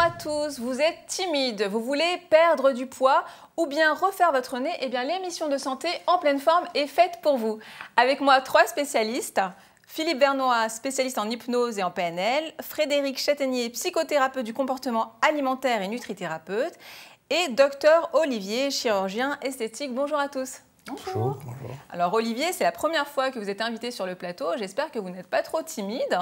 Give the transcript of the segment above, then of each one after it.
à tous, vous êtes timide, vous voulez perdre du poids ou bien refaire votre nez? Eh bien l'émission de santé en pleine forme est faite pour vous. Avec moi 3 spécialistes, Philippe Vernois, spécialiste en hypnose et en PNL, Frédéric Châtaignier, psychothérapeute du comportement alimentaire et nutrithérapeute, et Dr Olivier, chirurgien esthétique. Bonjour à tous. Bonjour. Bonjour. Alors Olivier, c'est la première fois que vous êtes invité sur le plateau. J'espère que vous n'êtes pas trop timide.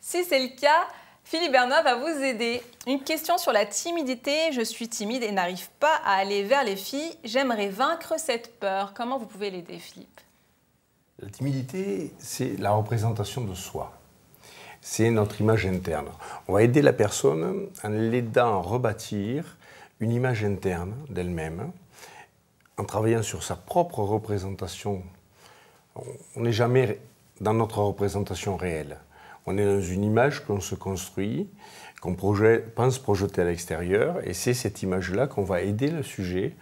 Si c'est le cas, Philippe Vernois va vous aider. Une question sur la timidité. Je suis timide et n'arrive pas à aller vers les filles. J'aimerais vaincre cette peur. Comment vous pouvez l'aider, Philippe? La timidité, c'est la représentation de soi. C'est notre image interne. On va aider la personne en l'aidant à rebâtir une image interne d'elle-même, en travaillant sur sa propre représentation. On n'est jamais dans notre représentation réelle. On est dans une image qu'on se construit, qu'on pense projeter à l'extérieur, et c'est cette image-là qu'on va aider le sujet,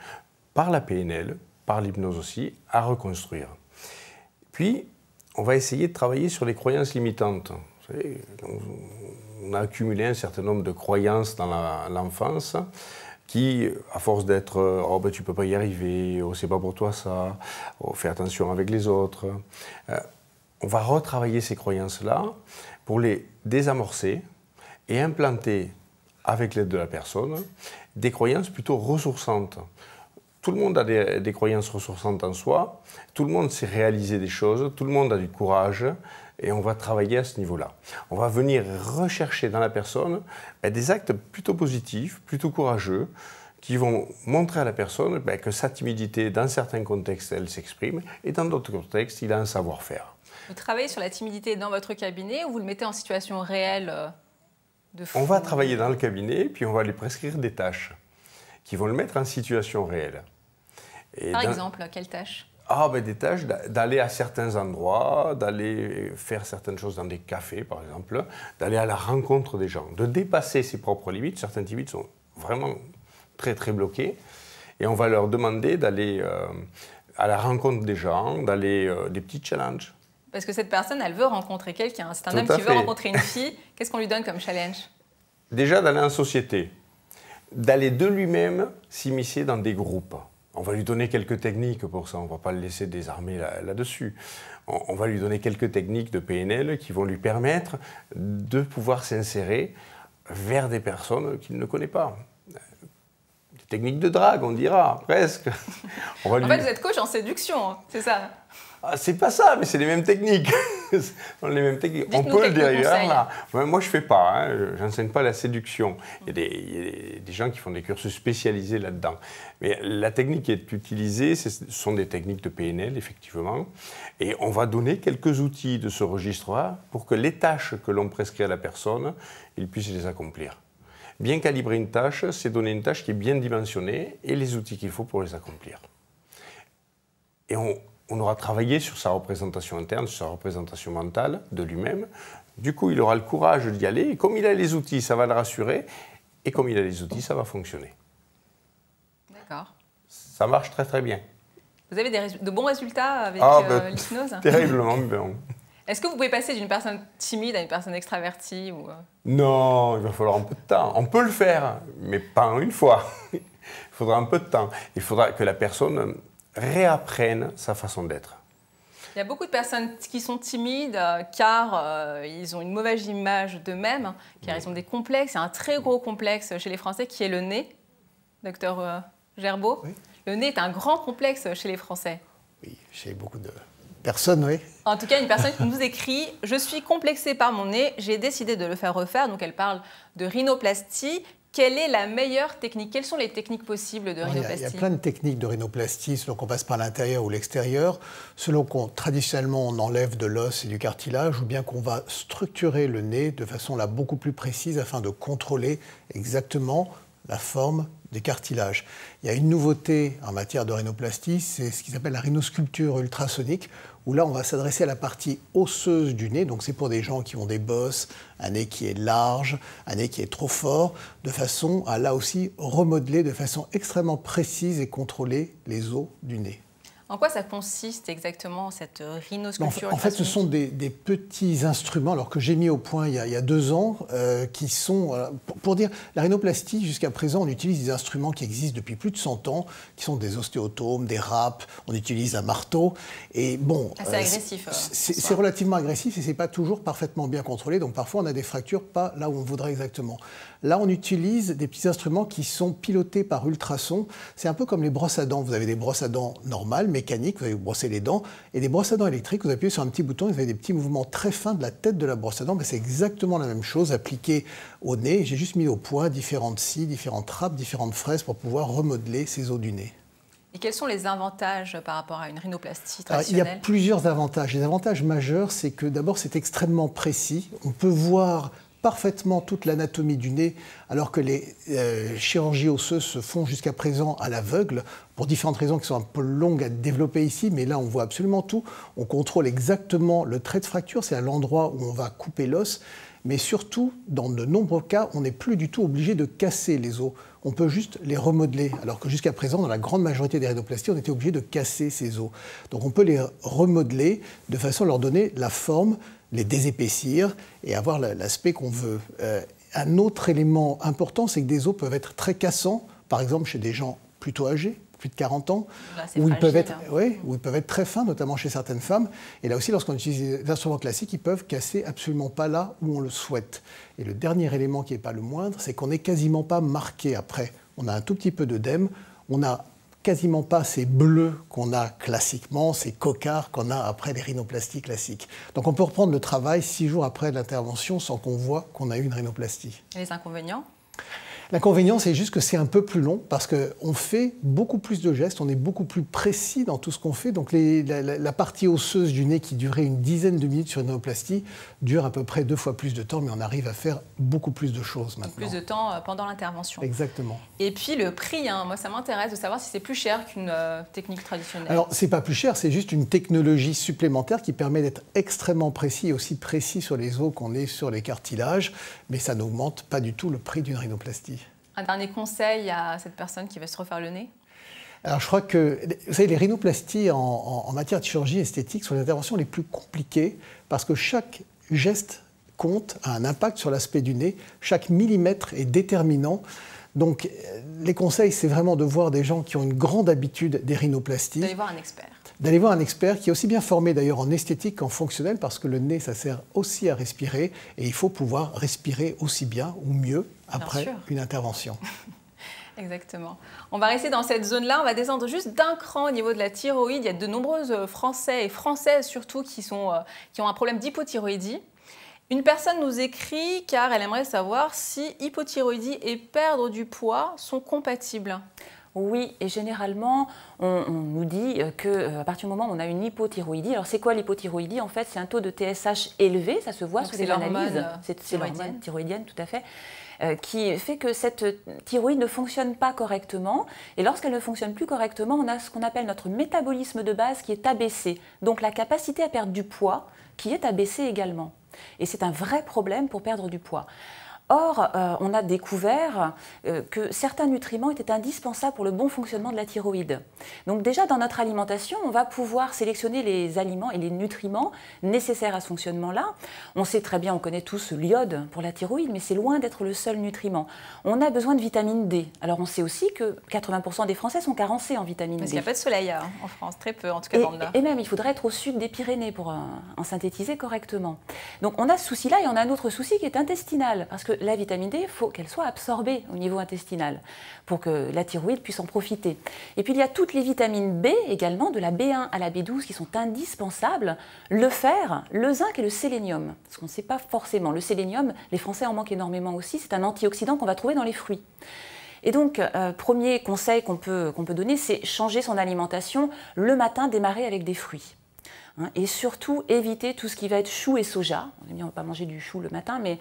par la PNL, par l'hypnose aussi, à reconstruire. Puis, on va essayer de travailler sur les croyances limitantes. Vous savez, on a accumulé un certain nombre de croyances dans l'enfance qui, à force d'être « oh ben tu peux pas y arriver »,« oh c'est pas pour toi ça »,« oh fais attention avec les autres », on va retravailler ces croyances-là pour les désamorcer et implanter, avec l'aide de la personne, des croyances plutôt ressourçantes. Tout le monde a des croyances ressourçantes en soi, tout le monde sait réaliser des choses, tout le monde a du courage, et on va travailler à ce niveau-là. On va venir rechercher dans la personne des actes plutôt positifs, plutôt courageux, qui vont montrer à la personne que sa timidité, dans certains contextes, elle s'exprime, et dans d'autres contextes, il a un savoir-faire. Vous travaillez sur la timidité dans votre cabinet ou vous le mettez en situation réelle de fou? On va travailler dans le cabinet, puis on va lui prescrire des tâches qui vont le mettre en situation réelle. Et Par exemple, quelles tâches? Des tâches d'aller à certains endroits, d'aller faire certaines choses dans des cafés, par exemple, d'aller à la rencontre des gens, de dépasser ses propres limites. Certaines limites sont vraiment très, très bloquées. Et on va leur demander d'aller à la rencontre des gens, d'aller des petits challenges. Parce que cette personne, elle veut rencontrer quelqu'un. C'est un homme qui veut rencontrer une fille. Qu'est-ce qu'on lui donne comme challenge? Déjà, d'aller en société, d'aller de lui-même s'immiscer dans des groupes. On va lui donner quelques techniques pour ça, on ne va pas le laisser désarmer là-dessus. On va lui donner quelques techniques de PNL qui vont lui permettre de pouvoir s'insérer vers des personnes qu'il ne connaît pas. Des techniques de drague, on dira, presque. En fait, vous êtes coach en séduction, c'est ça? C'est pas ça, mais c'est les mêmes techniques. Les mêmes techniques. On peut le dire là. Moi, je fais pas. J'enseigne pas la séduction. Il y a des gens qui font des cursus spécialisés là-dedans. Mais la technique qui est utilisée, ce sont des techniques de PNL, effectivement. Et on va donner quelques outils de ce registre-là pour que les tâches que l'on prescrit à la personne, il puisse les accomplir. Bien calibrer une tâche, c'est donner une tâche qui est bien dimensionnée et les outils qu'il faut pour les accomplir. Et on aura travaillé sur sa représentation interne, sur sa représentation mentale de lui-même. Du coup, il aura le courage d'y aller. Et comme il a les outils, ça va le rassurer. Et comme il a les outils, ça va fonctionner. D'accord. Ça marche très, très bien. Vous avez de bons résultats avec l'hypnose? Terriblement bien. Est-ce que vous pouvez passer d'une personne timide à une personne extravertie ou... Non, il va falloir un peu de temps. On peut le faire, mais pas en une fois. Il faudra un peu de temps. Il faudra que la personne réapprennent sa façon d'être. Il y a beaucoup de personnes qui sont timides car ils ont une mauvaise image d'eux-mêmes, car ils ont des complexes. Il y a un très gros complexe chez les Français qui est le nez, docteur Gerbeau. Oui. Le nez est un grand complexe chez les Français. Oui, chez beaucoup de personnes, oui. En tout cas, une personne qui nous écrit « Je suis complexée par mon nez, j'ai décidé de le faire refaire ». Donc elle parle de rhinoplastie. Quelle est la meilleure technique? Quelles sont les techniques possibles de rhinoplastie? Il y a plein de techniques de rhinoplastie, selon qu'on passe par l'intérieur ou l'extérieur, selon qu'on, traditionnellement, on enlève de l'os et du cartilage, ou bien qu'on va structurer le nez de façon là beaucoup plus précise afin de contrôler exactement la forme des cartilages. Il y a une nouveauté en matière de rhinoplastie, c'est ce qui s'appelle la rhinosculpture ultrasonique, où là on va s'adresser à la partie osseuse du nez, donc c'est pour des gens qui ont des bosses, un nez qui est large, un nez qui est trop fort, de façon à là aussi remodeler de façon extrêmement précise et contrôler les os du nez. En quoi ça consiste exactement, cette rhinosculpture? En fait, ce sont des petits instruments alors que j'ai mis au point il y a 2 ans, qui sont, pour dire, la rhinoplastie, jusqu'à présent, on utilise des instruments qui existent depuis plus de 100 ans, qui sont des ostéotomes, des râpes, on utilise un marteau. Et bon, c'est agressif. C'est relativement agressif et ce n'est pas toujours parfaitement bien contrôlé, donc parfois on a des fractures pas là où on voudrait exactement. Là, on utilise des petits instruments qui sont pilotés par ultrasons. C'est un peu comme les brosses à dents. Vous avez des brosses à dents normales, mécaniques, vous allez vous brosser les dents, et des brosses à dents électriques, vous appuyez sur un petit bouton, vous avez des petits mouvements très fins de la tête de la brosse à dents, mais c'est exactement la même chose appliquée au nez. J'ai juste mis au point différentes scies, différentes râpes, différentes fraises pour pouvoir remodeler ces os du nez. Et quels sont les avantages par rapport à une rhinoplastie Alors, traditionnelle? il y a plusieurs avantages. Les avantages majeurs, c'est que d'abord, c'est extrêmement précis. On peut voir parfaitement toute l'anatomie du nez, alors que les chirurgies osseuses se font jusqu'à présent à l'aveugle, pour différentes raisons qui sont un peu longues à développer ici, mais là on voit absolument tout. On contrôle exactement le trait de fracture, c'est à l'endroit où on va couper l'os, mais surtout, dans de nombreux cas, on n'est plus du tout obligé de casser les os. On peut juste les remodeler, alors que jusqu'à présent, dans la grande majorité des rhinoplasties, on était obligé de casser ces os. Donc on peut les remodeler de façon à leur donner la forme, les désépaissir et avoir l'aspect qu'on veut. Un autre élément important, c'est que des os peuvent être très cassants, par exemple chez des gens plutôt âgés, plus de 40 ans, là, où ils peuvent être, hein. où ils peuvent être très fins, notamment chez certaines femmes. Et là aussi, lorsqu'on utilise des instruments classiques, ils peuvent casser absolument pas là où on le souhaite. Et le dernier élément qui n'est pas le moindre, c'est qu'on n'est quasiment pas marqué après. On a un tout petit peu d'œdème, on n'a quasiment pas ces bleus qu'on a classiquement, ces cocards qu'on a après les rhinoplasties classiques. Donc on peut reprendre le travail 6 jours après l'intervention sans qu'on voit qu'on a eu une rhinoplastie. Et les inconvénients? L'inconvénient, c'est juste que c'est un peu plus long parce qu'on fait beaucoup plus de gestes, on est beaucoup plus précis dans tout ce qu'on fait. Donc la partie osseuse du nez qui durait une dizaine de minutes sur une rhinoplastie dure à peu près 2 fois plus de temps, mais on arrive à faire beaucoup plus de choses maintenant. Plus de temps pendant l'intervention. Exactement. Et puis le prix, hein, moi ça m'intéresse de savoir si c'est plus cher qu'une technique traditionnelle. Alors c'est pas plus cher, c'est juste une technologie supplémentaire qui permet d'être extrêmement précis et aussi précis sur les os qu'on est sur les cartilages, mais ça n'augmente pas du tout le prix d'une rhinoplastie. Un dernier conseil à cette personne qui veut se refaire le nez? Alors je crois que, vous savez, les rhinoplasties en matière de chirurgie esthétique sont les interventions les plus compliquées parce que chaque geste compte, a un impact sur l'aspect du nez, chaque millimètre est déterminant. Donc les conseils, c'est vraiment de voir des gens qui ont une grande habitude des rhinoplasties. D'aller voir un expert. D'aller voir un expert qui est aussi bien formé d'ailleurs en esthétique qu'en fonctionnel parce que le nez, ça sert aussi à respirer et il faut pouvoir respirer aussi bien ou mieux après une intervention. Exactement. On va rester dans cette zone-là, on va descendre juste d'un cran au niveau de la thyroïde. Il y a de nombreux Français et Françaises surtout qui ont un problème d'hypothyroïdie. Une personne nous écrit car elle aimerait savoir si hypothyroïdie et perdre du poids sont compatibles. Oui, et généralement, on nous dit qu'à partir du moment où on a une hypothyroïdie, alors c'est quoi l'hypothyroïdie? En fait, c'est un taux de TSH élevé, ça se voit sur les analyses. C'est l'hormone thyroïdienne, tout à fait, qui fait que cette thyroïde ne fonctionne pas correctement. Et lorsqu'elle ne fonctionne plus correctement, on a ce qu'on appelle notre métabolisme de base qui est abaissé. Donc la capacité à perdre du poids qui est abaissée également. Et c'est un vrai problème pour perdre du poids. Or, on a découvert que certains nutriments étaient indispensables pour le bon fonctionnement de la thyroïde. Donc déjà, dans notre alimentation, on va pouvoir sélectionner les aliments et les nutriments nécessaires à ce fonctionnement-là. On sait très bien, on connaît tous l'iode pour la thyroïde, mais c'est loin d'être le seul nutriment. On a besoin de vitamine D. Alors on sait aussi que 80% des Français sont carencés en vitamine D. Parce qu'il n'y a pas de soleil en France, très peu, en tout cas dans le Nord. Et même, il faudrait être au sud des Pyrénées pour en synthétiser correctement. Donc on a ce souci-là et on a un autre souci qui est intestinal, parce que la vitamine D, il faut qu'elle soit absorbée au niveau intestinal pour que la thyroïde puisse en profiter. Et puis il y a toutes les vitamines B également, de la B1 à la B12 qui sont indispensables, le fer, le zinc et le sélénium. Parce qu'on ne sait pas forcément. Le sélénium, les Français en manquent énormément aussi, c'est un antioxydant qu'on va trouver dans les fruits. Et donc, premier conseil qu'on peut donner, c'est changer son alimentation. Le matin, démarrer avec des fruits. Et surtout, éviter tout ce qui va être chou et soja. On ne va pas manger du chou le matin, mais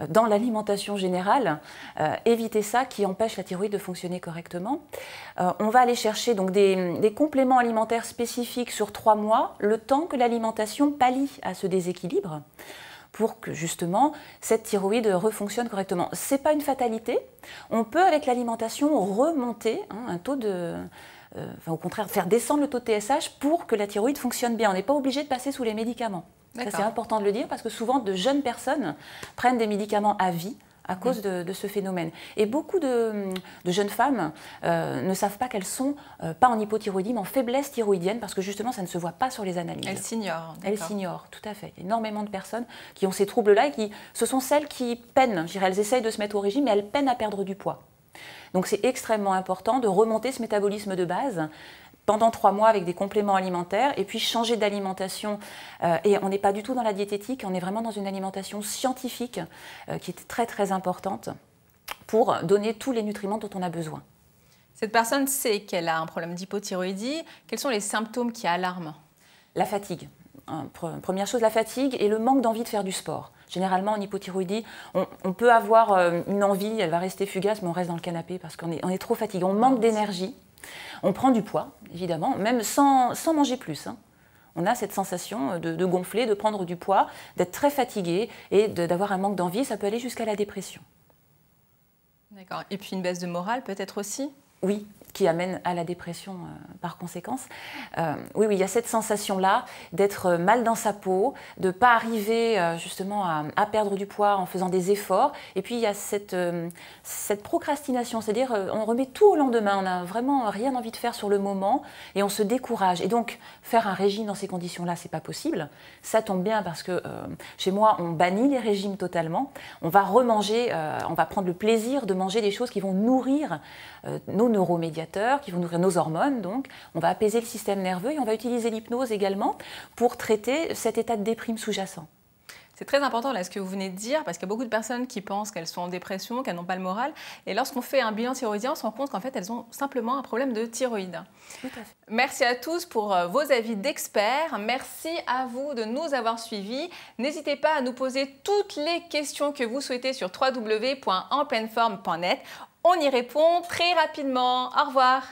dans l'alimentation générale, éviter ça qui empêche la thyroïde de fonctionner correctement. On va aller chercher donc des compléments alimentaires spécifiques sur 3 mois, le temps que l'alimentation pallie à ce déséquilibre, pour que justement cette thyroïde refonctionne correctement. Ce n'est pas une fatalité. On peut avec l'alimentation remonter un taux de au contraire, faire descendre le taux de TSH pour que la thyroïde fonctionne bien. On n'est pas obligé de passer sous les médicaments. Ça, c'est important de le dire parce que souvent, de jeunes personnes prennent des médicaments à vie à cause de ce phénomène. Et beaucoup de jeunes femmes ne savent pas qu'elles sont pas en hypothyroïdie, mais en faiblesse thyroïdienne, parce que justement, ça ne se voit pas sur les analyses. Elles s'ignorent. Elles s'ignorent, tout à fait. Il y a énormément de personnes qui ont ces troubles-là et ce sont celles qui peinent. Je dirais, elles essayent de se mettre au régime, mais elles peinent à perdre du poids. Donc c'est extrêmement important de remonter ce métabolisme de base pendant 3 mois avec des compléments alimentaires et puis changer d'alimentation. Et on n'est pas du tout dans la diététique, on est vraiment dans une alimentation scientifique qui est très très importante pour donner tous les nutriments dont on a besoin. Cette personne sait qu'elle a un problème d'hypothyroïdie. Quels sont les symptômes qui alarment? La fatigue. Première chose, la fatigue et le manque d'envie de faire du sport. Généralement, en hypothyroïdie, on peut avoir une envie, elle va rester fugace, mais on reste dans le canapé parce qu'on est trop fatigué, on manque d'énergie. On prend du poids, évidemment, même sans manger plus. Hein. On a cette sensation de gonfler, de prendre du poids, d'être très fatigué et d'avoir un manque d'envie. Ça peut aller jusqu'à la dépression. D'accord. Et puis une baisse de morale peut-être aussi? Oui, qui amène à la dépression par conséquence. Oui, il y a cette sensation-là d'être mal dans sa peau, de ne pas arriver justement à perdre du poids en faisant des efforts. Et puis il y a cette procrastination, c'est-à-dire on remet tout au lendemain, on n'a vraiment rien envie de faire sur le moment et on se décourage. Et donc faire un régime dans ces conditions-là, c'est pas possible. Ça tombe bien parce que chez moi, on bannit les régimes totalement. On va remanger, on va prendre le plaisir de manger des choses qui vont nourrir nos neuromédiateurs, qui vont nourrir nos hormones, donc on va apaiser le système nerveux et on va utiliser l'hypnose également pour traiter cet état de déprime sous-jacent. C'est très important là ce que vous venez de dire parce qu'il y a beaucoup de personnes qui pensent qu'elles sont en dépression, qu'elles n'ont pas le moral et lorsqu'on fait un bilan thyroïdien, on se rend compte qu'en fait elles ont simplement un problème de thyroïde. Tout à fait. Merci à tous pour vos avis d'experts. Merci à vous de nous avoir suivis. N'hésitez pas à nous poser toutes les questions que vous souhaitez sur www.enpleineforme.net. On y répond très rapidement. Au revoir.